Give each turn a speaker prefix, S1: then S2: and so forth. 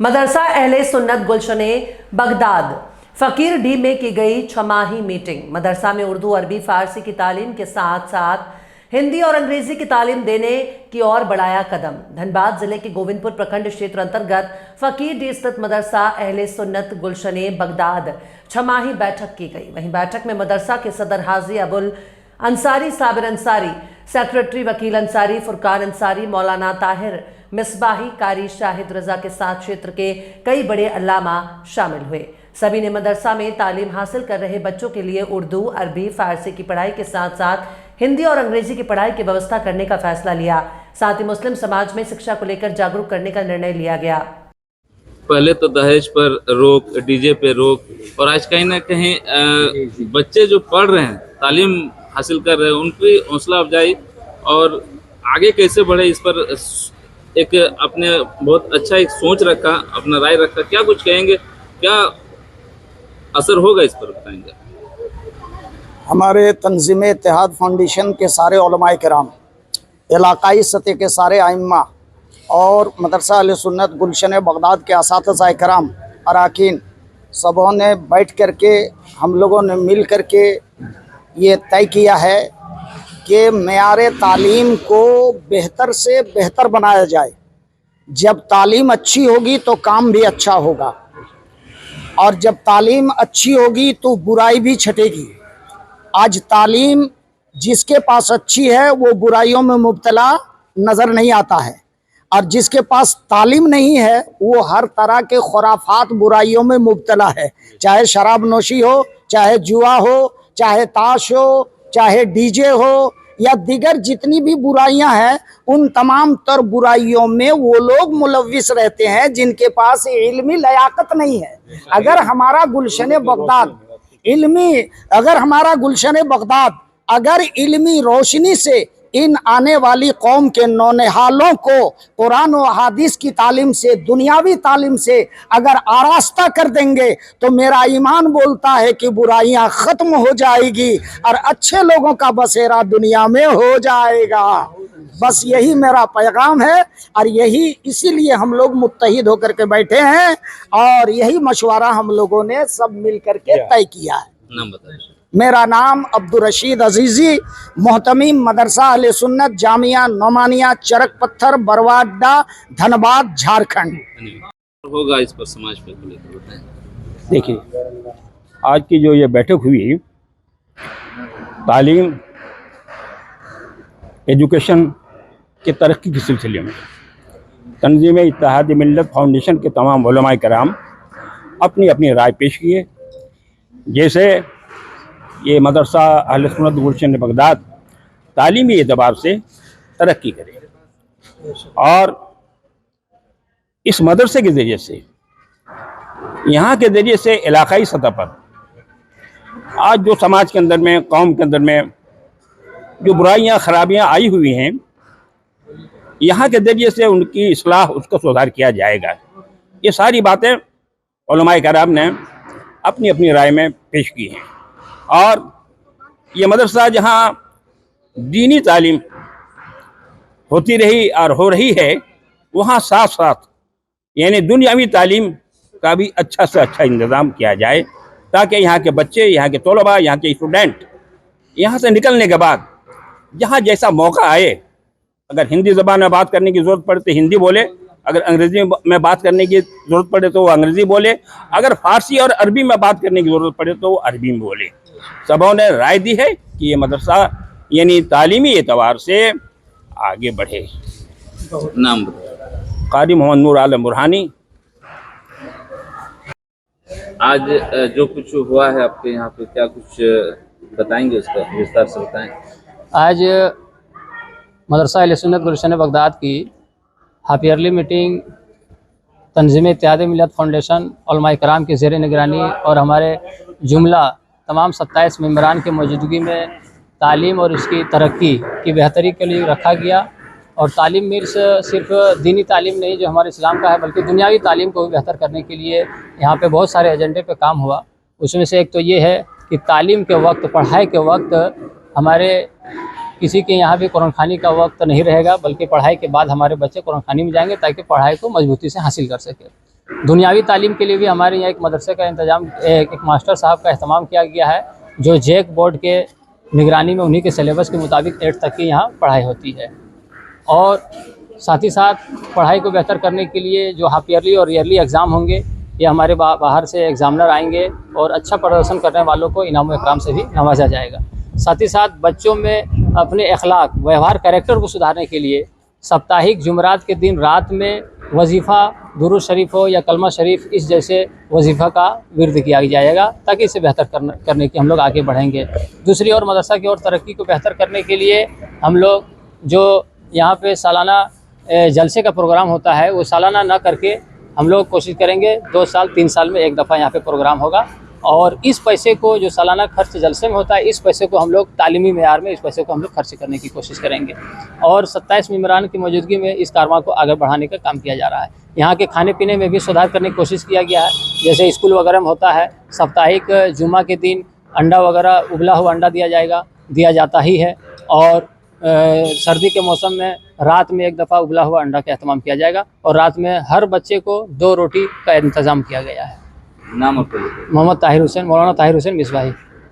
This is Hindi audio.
S1: मदरसा अहले सुन्नत गुलशने बगदाद फ़कीर डी में की गई छमाही मीटिंग। मदरसा में उर्दू, अरबी, फ़ारसी की तालीम के साथ साथ हिंदी और अंग्रेजी की तालीम देने की ओर बढ़ाया कदम। धनबाद जिले के गोविंदपुर प्रखंड क्षेत्र अंतर्गत फ़कीर डी स्थित मदरसा अहले सुन्नत गुलशने बगदाद छमाही बैठक की गई। वहीं बैठक में मदरसा के सदर हाजी अबुल अंसारी, साबिर अंसारी, सेक्रेटरी वकील अंसारी, फुरकान अंसारी, मौलाना ताहिर मिसबाही, कारी शाहिद रजा के साथ क्षेत्र के कई बड़े अल्लामा शामिल हुए। सभी ने मदरसा में तालीम हासिल कर रहे बच्चों के लिए उर्दू, अरबी, फारसी की पढ़ाई के साथ साथ हिंदी और अंग्रेजी की पढ़ाई की व्यवस्था करने का फैसला लिया। साथ ही मुस्लिम समाज में शिक्षा को लेकर जागरूक करने का निर्णय लिया गया।
S2: पहले तो दहेज पर रोक, डीजे पे रोक, और आज कहीं ना कहीं बच्चे जो पढ़ रहे हैं, तालीम हासिल कर रहे हैं, उनकी हौसला अफजाई और आगे कैसे बढ़े, इस पर एक अपने बहुत अच्छा एक सोच रखा, अपना राय रखा। क्या कुछ कहेंगे, क्या असर होगा इस पर बताएंगे?
S3: हमारे तंजीम इत्तेहाद फाउंडेशन के सारे उलमाए किराम, इलाकाई सतह के सारे आइम्मा और मदरसा अहले सुन्नत गुलशन बगदाद के असातिज़ा किराम, अराकीन, सबों ने बैठ कर के, हम लोगों ने मिल कर के ये तय किया है कि मेयारे तालीम को बेहतर से बेहतर बनाया जाए। जब तालीम अच्छी होगी तो काम भी अच्छा होगा, और जब तालीम अच्छी होगी तो बुराई भी छटेगी। आज तालीम जिसके पास अच्छी है वो बुराइयों में मुब्तला नज़र नहीं आता है, और जिसके पास तालीम नहीं है वो हर तरह के खुराफात बुराइयों में मुब्तला है। चाहे शराब नोशी हो, चाहे जुआ हो, चाहे ताश हो, चाहे डीजे हो, या दीगर जितनी भी बुराइयां हैं, उन तमाम तर बुराइयों में वो लोग मुलव्विस रहते हैं जिनके पास इल्मी लयाकत नहीं है। अगर हमारा गुलशन बगदाद अगर इल्मी रोशनी से इन आने वाली कौम के नौनिहालों को कुरान और हदीस की तालीम से, दुनियावी तालीम से अगर आरास्ता कर देंगे तो मेरा ईमान बोलता है कि बुराइयां ख़त्म हो जाएगी और अच्छे लोगों का बसेरा दुनिया में हो जाएगा। बस यही मेरा पैगाम है, और यही इसीलिए हम लोग मुत्तहिद होकर के बैठे हैं, और यही मशवरा हम लोगों ने सब मिल करके तय किया है।
S2: नाम बताइए।
S3: मेरा नाम अब्दुल रशीद अजीज़ी, मोहतमीम मदरसा अहले सुन्नत जामिया नोमानिया, चरक पत्थर, बरवाडा, धनबाद, झारखंड।
S2: होगा इस पर समाज पे बताएं।
S4: देखिए, आज की जो ये बैठक हुई, तालीम एजुकेशन के तरक्की के सिलसिले में तंजीम इत्तेहाद मिल्लत फाउंडेशन के तमाम उलमाए कराम अपनी अपनी राय पेश किए। जैसे ये मदरसा अहले सुन्नत गुलशन बगदाद तालीमी एतबार से तरक्की करे, और इस मदरसे के ज़रिए से, यहाँ के ज़रिए से इलाकाई सतह पर आज जो समाज के अंदर में, कौम के अंदर में जो बुराइयाँ खराबियाँ आई हुई हैं, यहाँ के ज़रिए से उनकी इस्लाह, उसका सुधार किया जाएगा। ये सारी बातें उलमाए कराम ने अपनी अपनी राय में पेश की हैं, और ये मदरसा जहाँ दीनी तालीम होती रही और हो रही है, वहाँ साथ साथ यानी दुनियावी तालीम का भी अच्छा से अच्छा इंतज़ाम किया जाए, ताकि यहाँ के बच्चे, यहाँ के तलबा, यहाँ के स्टूडेंट यहाँ से निकलने के बाद जहाँ जैसा मौका आए, अगर हिंदी ज़बान में बात करने की ज़रूरत पड़े तो हिंदी बोले, अगर अंग्रेज़ी में बात करने की ज़रूरत पड़े तो वो अंग्रेज़ी बोले, अगर फ़ारसी और अरबी में बात करने की ज़रूरत पड़े तो वो अरबी में बोले। सबों ने राय दी है कि ये मदरसा यानी तालीमी एतबार से आगे बढ़े।
S2: नाम बताइए।
S4: कारी मोहम्मद नूर आलम बुरहानी।
S2: आज जो कुछ हुआ है आपके यहाँ पे, क्या कुछ बताएंगे, उसका विस्तार से बताएं।
S5: आज मदरसा अहले सुन्नत गुलशन बगदाद की हाफ ईयरली मीटिंग तंजीम इत्तेहाद मिल्लत फाउंडेशन उलमाए कराम की ज़ेर निगरानी और हमारे जुमला तमाम 27 मेंबरान के मौजूदगी में तालीम और उसकी तरक्की की बेहतरी के लिए रखा गया। और तालीम मीन्स सिर्फ दीनी तालीम नहीं जो हमारे इस्लाम का है, बल्कि दुनियावी तालीम को भी बेहतर करने के लिए यहाँ पे बहुत सारे एजेंडे पे काम हुआ। उसमें से एक तो ये है कि तालीम के वक्त, पढ़ाई के वक्त हमारे किसी के यहाँ भी कुरान खानी का वक्त नहीं रहेगा, बल्कि पढ़ाई के बाद हमारे बच्चे कुरान खानी में जाएंगे ताकि पढ़ाई को मजबूती से हासिल कर सके। दुनियावी तालीम के लिए भी हमारे यहाँ एक मदरसे का इंतजाम, एक मास्टर साहब का अहतमाम किया गया है, जो जैक बोर्ड के निगरानी में उन्हीं के सिलेबस के मुताबिक 8 तक की यहाँ पढ़ाई होती है। और साथ ही साथ पढ़ाई को बेहतर करने के लिए जो हाफ ईयरली और ईयरली एग्ज़ाम होंगे, ये हमारे बाहर से एग्ज़ामिनर आएंगे और अच्छा प्रदर्शन करने वालों को इनाम इकराम से भी नवाजा जाएगा। साथ ही साथ बच्चों में अपने अखलाक, व्यवहार, कैरेक्टर को सुधारने के लिए साप्ताहिक जुमरात के दिन रात में वजीफ़ा, दुरूद शरीफ हो या कलमा शरीफ, इस जैसे वजीफ़ा का विर्द किया जाएगा, ताकि इसे बेहतर करने के हम लोग आगे बढ़ेंगे। दूसरी ओर मदरसा की और तरक्की को बेहतर करने के लिए हम लोग जो यहाँ पे सालाना जलसे का प्रोग्राम होता है, वो सालाना ना करके हम लोग कोशिश करेंगे 2 साल 3 साल में एक दफ़ा यहाँ पे प्रोग्राम होगा। और इस पैसे को, जो सालाना खर्च जलसे में होता है, इस पैसे को हम लोग तालीमी मेयार में इस पैसे को हम लोग खर्च करने की कोशिश करेंगे। और 27 मेम्बरान की मौजूदगी में इस कारवां को आगे बढ़ाने का काम किया जा रहा है। यहाँ के खाने पीने में भी सुधार करने की कोशिश किया गया है। जैसे स्कूल वगैरह में होता है, साप्ताहिक जुमा के दिन अंडा वगैरह, उबला हुआ अंडा दिया जाता ही है। और सर्दी के मौसम में रात में एक दफ़ा उबला हुआ अंडा का एहतमाम किया जाएगा। और रात में हर बच्चे को 2 रोटी का इंतज़ाम किया गया है।
S2: नाम और परिचय।
S5: मोहम्मद ताहिर हुसैन, मौलाना ताहिर हुसैन मिसबाही।